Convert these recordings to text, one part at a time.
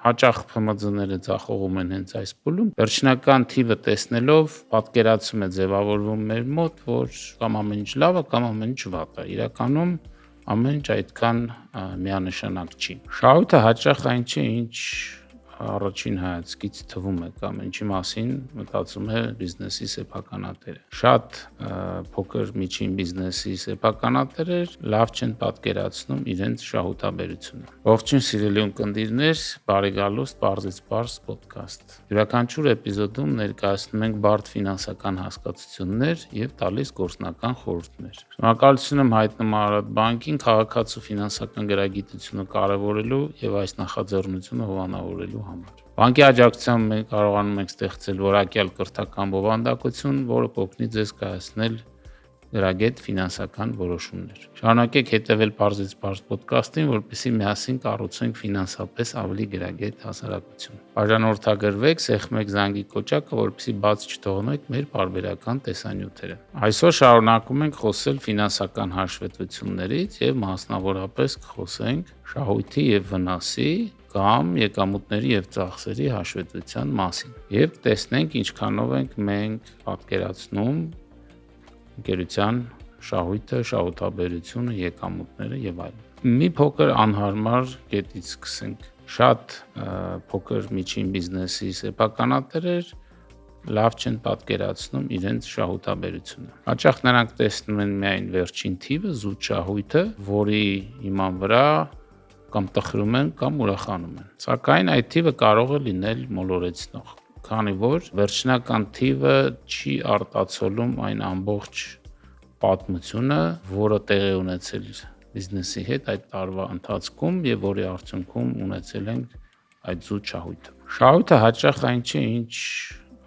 հաճախ ՓՄԶ-ները ձախողում են հենց այս փուլում։ Վերջնական թիվը տեսնելով պատկերացում է ձևավորվում մեր մոտ, որ կամ ամեն ինչ լավ է, կամ ամեն ինչ վատ է։ Իրականում ամեն ինչ այդքան միանշանակ չի։ Շահույթը հաճախ այն չէ, ինչ առաջին հայացքից թվում է կամ ինչի մասին մտածում է բիզնեսի սեփականատերը։ Շատ փոքր միջին բիզնեսի սեփականատերեր լավ չեն պատկերացնում իրենց շահութաբերությունը։ Ողջույն սիրելի ունկնդիրներ, բարի գալուստ Պարզից Պարզ podcast։ Յուրաքանչյուր էպիզոդում ներկայացնում ենք բարդ ֆինանսական հասկացություններ եւ տալիս գործնական խորհուրդներ։ Շնորհակալություն եմ հայտնում Արարատ բանկին քաղաքացու ֆինանսական գրագիտությունը կարևորելու եւ այս նախաձեռնությունը հովանավորելու համար։ Բանկի աջակցությամբ մենք կարողանում ենք ստեղծել որակյալ կրթական բովանդակություն, որը կօգնի ձեզ կայացնել գրագետ ֆինանսական որոշումներ։ Շարունակեք հետևել Պարզից Պարզ podcast-ին, որպեսզի միասին կառուցենք ֆինանսապես ավելի գրագետ հասարակություն։ Բաժանորդագրվեք, սեղմեք զանգի կոճակը, որպեսզի բաց չթողնեք մեր պարբերական տեսանյութերը։ Այսօր շարունակում ենք խոսել ֆինանսական հաշվետվություններից եւ մասնավորապես կխոսենք շահույթի եւ վնասի կամ եկամուտների եւ ծախսերի հաշվետվության մասին։ Եվ տեսնենք ինչքանով ենք մենք պատկերացնում ընկերության շահույթը, շահութաբերությունը, եկամուտները եւ այլն։ Մի փոքր անհարմար կետից սկսենք։ Շատ փոքր միջին բիզնեսի սեփականատերեր լավ չեն պատկերացնում իրենց շահութաբերությունը։ Հաճախ նրանք տեսնում են միայն վերջին թիվը, զուտ շահույթը, որի հիման վրա կամ տխրում են կամ ուրախանում են։ Սակայն այդ թիվը կարող է լինել մոլորեցնող, քանի որ վերջնական թիվը չի արտացոլում այն ամբողջ պատմությունը, որը տեղի ունեցել բիզնեսի հետ այդ տարվա ընթացքում եւ որի արդյունքում ունեցել ենք այդ զուտ շահույթը։ Շահույթը հաճախ այն չէ, ինչ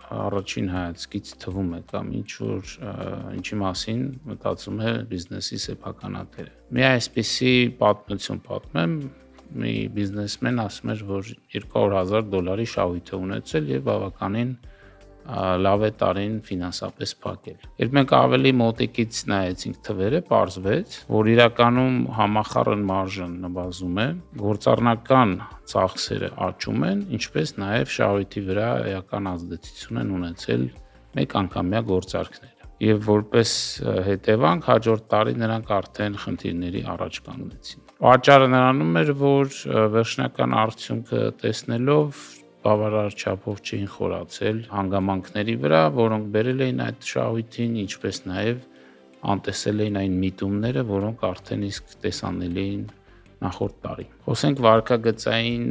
առաջին հայացքից թվում է կամ ինչի մասին մտածում է բիզնեսի սեփականատերը։ Մի այսպիսի պատմություն պատմեմ։ Մի բիզնեսմեն ասում էր, որ $200,000 շահույթ է ունեցել եւ բավականին լավ է տարին ֆինանսապես փակել։ Երբ մենք ավելի մոտիկից նայեցինք թվերը, պարզվեց, որ իրականում համախառն մարժան նվազում է, գործառնական ծախսերը աճում են, ինչպես նաեւ շահույթի վրա էական ազդեցություն են ունեցել մեկ անգամյա գործարքները։ Եվ որպես հետևանք հաջորդ տարի նրանք արդեն խնդիրների առաջ կանգնեցին։ Պատճառը նրանում էր, որ վերջնական արդյունքը տեսնելով բավարար չափով չէին խորացել հանգամանքների վրա, որոնք բերել էին այդ շահույթին, ինչպես նաև անտեսել էին այն միտումները, որոնք արդեն իսկ տեսանելի էին նախորդ տարի։ Խոսենք վարքագծային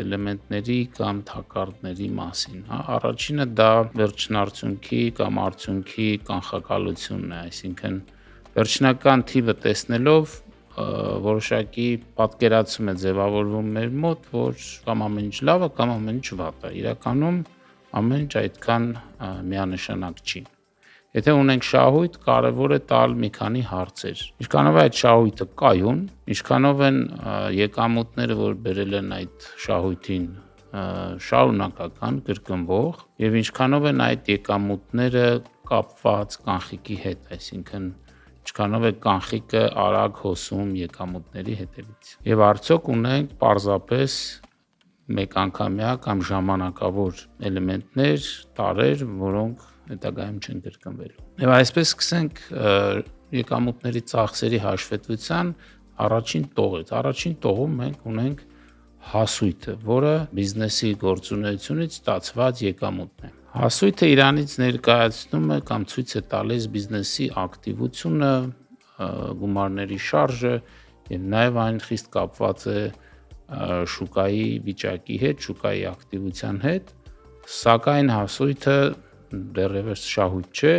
էլեմենտների կամ թակարդների մասին։ Առաջինը դա վերջնարդյունքի կամ արդյունքի կանխակալությունն է, այսինքն վերջնական թիվը տեսնելով որոշակի պատկերացում է ձևավորվում մեր մոտ, որ կամ ամեն ինչ լավ է, կամ ամեն ինչ վատ է։ Իրականում ամեն ինչ այդքան միանշանակ չի։ Եթե ունենք շահույթ, կարևոր է տալ մի քանի հարցեր։ Ինչքանով է այդ շահույթը կայուն, ինչքանով են եկամուտները, որ բերել են այդ շահույթին, շարունակական, կրկնվող, եւ ինչքանով են այդ եկամուտները կապված կանխիկի հետ, այսինքն ինչքանով է կանխիկը արագ հոսում եկամուտների հետևից։ Եվ արդյոք ունենք պարզապես մեկանգամյա կամ ժամանակավոր էլեմենտներ, տարեր, որոնք հետագայում չեն կրկնվելու։ Եվ այսպես սկսենք եկամուտների ծախսերի հաշվետվության առաջին տողից։ Առաջին տողում մենք ունենք հասույթը, որը բիզնեսի գործունեությունից ստացված եկամուտն է։ Հասույթը իրանից ներկայացնում է կամ ցույց է տալիս բիզնեսի ակտիվությունը, գումարների շարժը եւ նաեւ այն խիստ կապված է շուկայի վիճակի հետ, շուկայի ակտիվության հետ, սակայն հասույթը դեռևս շահույթ չէ,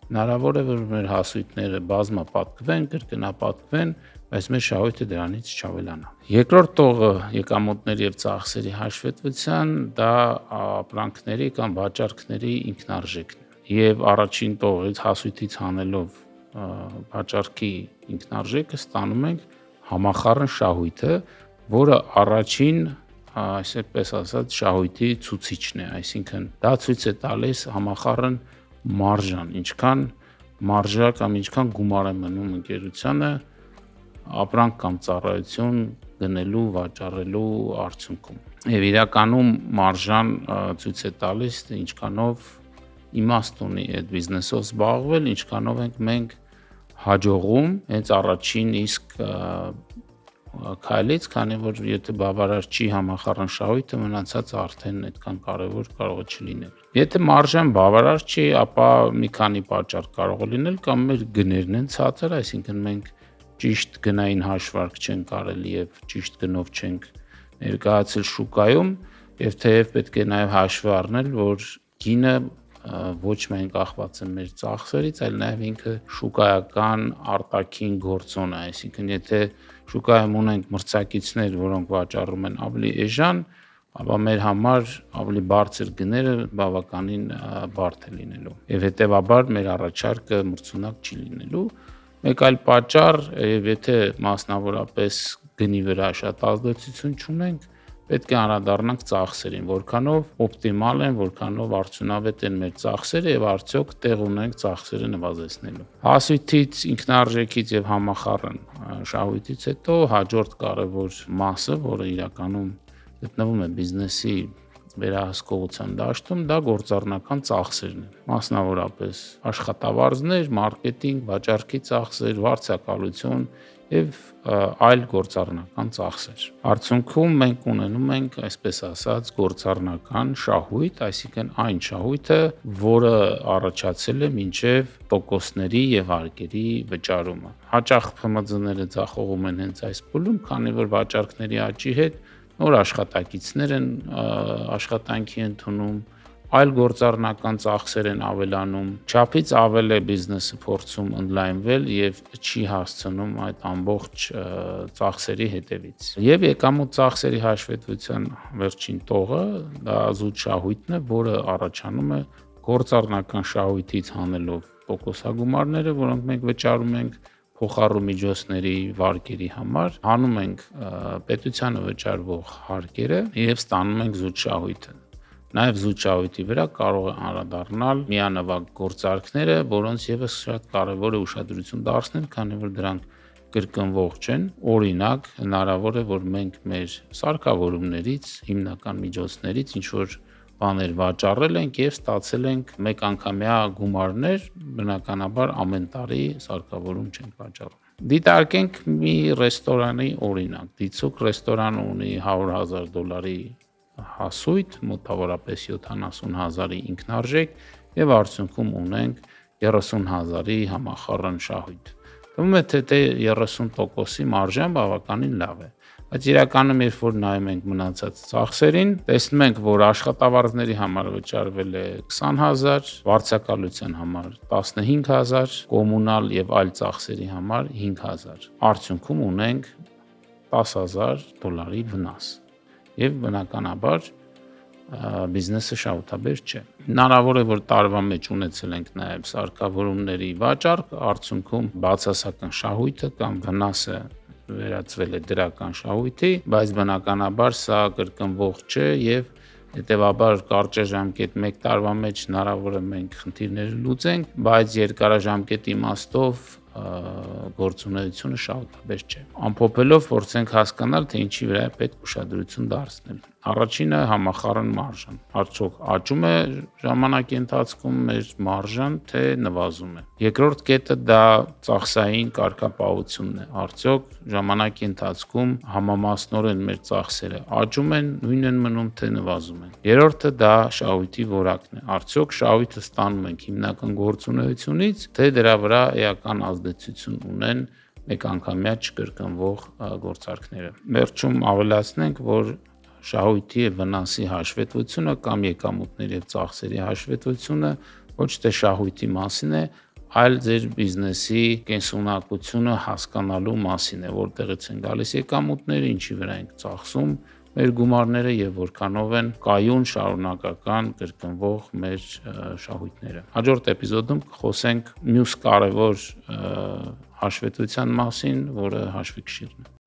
հնարավոր է որ մեր հասույթները բազմապատկվեն, կրկնապատկվեն, բայց մեր շահույթը դրանից չավելանա։ Երկրորդ տողը եկամուտների եւ ծախսերի հաշվետվության դա ապրանքների կամ վաճառքների ինքնարժեքն է։ Եվ առաջին տողից հասույթից հանելով վաճառքի ինքնարժեքը ստանում ենք համախառն շահույթը, որը առաջին, այսպես ասած, շահույթի ցուցիչն է, այսինքն դա ցույց է տալիս համախառն մարժան, ինչքան մարժա կամ ինչքան գումար է մնում ընկերությանը ապրանք կամ ծառայություն գնելու, վաճառելու արդյունքում։ Եվ իրականում մարժան ցույց է տալիս, թե ինչքանով իմաստ ունի այդ բիզնեսով զբաղվել, ինչքանով ենք մենք հաջողում հենց առաջին իսկ քայլից, քանի որ եթե բավարար չի համախառն շահույթը, մնացածը արդեն այդքան կարևոր կարող է չլինել։ Եթե մարժան բավարար չի, ապա մի քանի պատճառ կարող է լինել, կամ մեր գներն են ցածր, այսինքն մենք ճիշտ գնային հաշվարկ չենք կարելի եւ ճիշտ գնով չենք ներկայացել շուկայում, եւ թեև պետք է նաեւ հաշվի առնել, որ գինը ոչ միայն կախված է մեր ծախսերից, այլ նաեւ ինքը շուկայական արտաքին գործոն է, այսինքն եթե շուկայում ունենք մրցակիցներ, որոնք վաճառում են ավելի էժան, ապա մեր համար ավելի բարձր գները բավականին բարդ է լինելու եւ հետեւաբար մեր առաջարկը մրցունակ չի լինելու։ Մեկ այլ պատճառ, եթե մասնավորապես գնի վրա շատ ազդեցություն չունենք, պետք է անդրադառնանք ծախսերին, որքանով օպտիմալ են, որքանով արդյունավետ են մեր ծախսերը եւ արդյոք տեղ ունենք ծախսերը նվազեցնելու։ Հասույթից, ինքնարժեքից եւ համախառն շահույթից հետո հաջորդ կարևոր մասը, որը իրականում գտնվում է բիզնեսի վերահսկողության դաշտում, դա գործառնական ծախսերն են, մասնավորապես աշխատավարձներ, մարքեթինգ, վաճառքի ծախսեր, վարձակալություն եւ այլ գործառնական ծախսեր։ Արդյունքում մենք ունենում ենք, այսպես ասած, գործառնական շահույթ, այսինքն այն շահույթը, որը առաջացել է մինչև տոկոսների եւ հարկերի վճարումը։ Հաճախ ՓՄԶ-ները ձախողում են հենց այս փուլում, քանի որ վաճառքների աճի հետ նոր աշխատակիցներ են աշխատանքի ընդունում, այլ գործառնական ծախսեր են ավելանում, չափից ավել է բիզնեսը փորձում ընդլայնվել եւ չի հասցնում այդ ամբողջ ծախսերի հետևից։ Եվ եկամուտ ծախսերի հաշվետվության վերջին տողը դա զուտ շահույթն է, որը առաջանում է գործառնական շահույթից հանելով տոկոսագումարները, որոնք մենք վճարում ենք փոխառու միջոցների վարկերի համար, հանում ենք պետությանը վճարվող հարկերը եւ ստանում ենք զուտ շահույթը։ Նաև զուտ շահույթի վրա կարող է անդրադառնալ միանվագ գործարքները, որոնց եւս շատ կարևոր է ուշադրություն դարձնել, քանի որ դրանք կրկնվող չեն։ Օրինակ, հնարավոր է, որ մենք մեր սարքավորումներից, հիմնական միջոցներից ինչ որ բաներ վաճառել ենք եւ ստացել ենք մեկ անգամյա գումարներ, բնականաբար ամեն տարի սարքավորում չենք վաճառում։ Դիտարկենք մի ռեստորանի օրինակ։ Դիցուք ռեստորանը ունի $100,000 հասույթ, մոտավորապես 70,000-ի ինքնարժեք եւ արդյունքում ունենք 30,000-ի համախառն շահույթ։ Թվում է, թե 30%-ի մարժան բավականին լավ է, բայց իրականում երբ որ նայում ենք մնացած ծախսերին, տեսնում ենք, որ աշխատավարձների համար վճարվել է 20,000, վարձակալության համար 15,000, կոմունալ եւ այլ ծախսերի համար 5,000։ Արդյունքում ունենք $10,000 վնաս։ Եվ բնականաբար բիզնեսը շահութաբեր չէ։ Հնարավոր է, որ տարվա մեջ ունեցել ենք նաև սարքավորումների վաճառք, արդյունքում բացասական շահույթը կամ վնասը վերածվել է դրական շահույթի, բայց բնականաբար սա կրկնվող չէ եւ հետեւաբար կարճաժամկետ 1 տարվա մեջ հնարավոր է մենք խնդիրներ լուծենք, բայց երկարաժամկետ իմաստով գործունեությունը շահութաբեր չէ։ Ամփոփելով փորձենք հասկանալ, թե ինչի վրա է պետք ուշադրություն դարձնել։ Առաջինը համախառն մարժան։ Արդյոք աճում է ժամանակի ընթացքում մեր մարժան, թե նվազում է։ Երկրորդ կետը դա ծախսային կարգապահությունն է։ Արդյոք ժամանակի ընթացքում համամասնորեն մեր ծախսերը աճում են, նույնն են մնում, թե նվազում են։ Երրորդը դա շահույթի որակն է։ Արդյոք շահույթը ստանում ենք հիմնական գործունեությունից, թե դրա վրա էական ազդեցություն ունեն մեկ անգամյա չկրկնվող գործարքները։ Վերջում ավելացնենք, որ շահույթի եւ վնասի հաշվետվությունը կամ եկամուտների եւ ծախսերի հաշվետվությունը ոչ թե շահույթի մասին է, այլ ձեր բիզնեսի կենսունակությունը հասկանալու մասին է, որտեղից են գալիս եկամուտները, ինչի վրա ենք ծախսում մեր գումարները եւ որքանով են կայուն շարունակական կրկնվող մեր շահույթները։ Հաջորդ էպիզոդում կխոսենք մյուս կարևոր հաշվետվության մասին, որը հաշվի կշիռն է։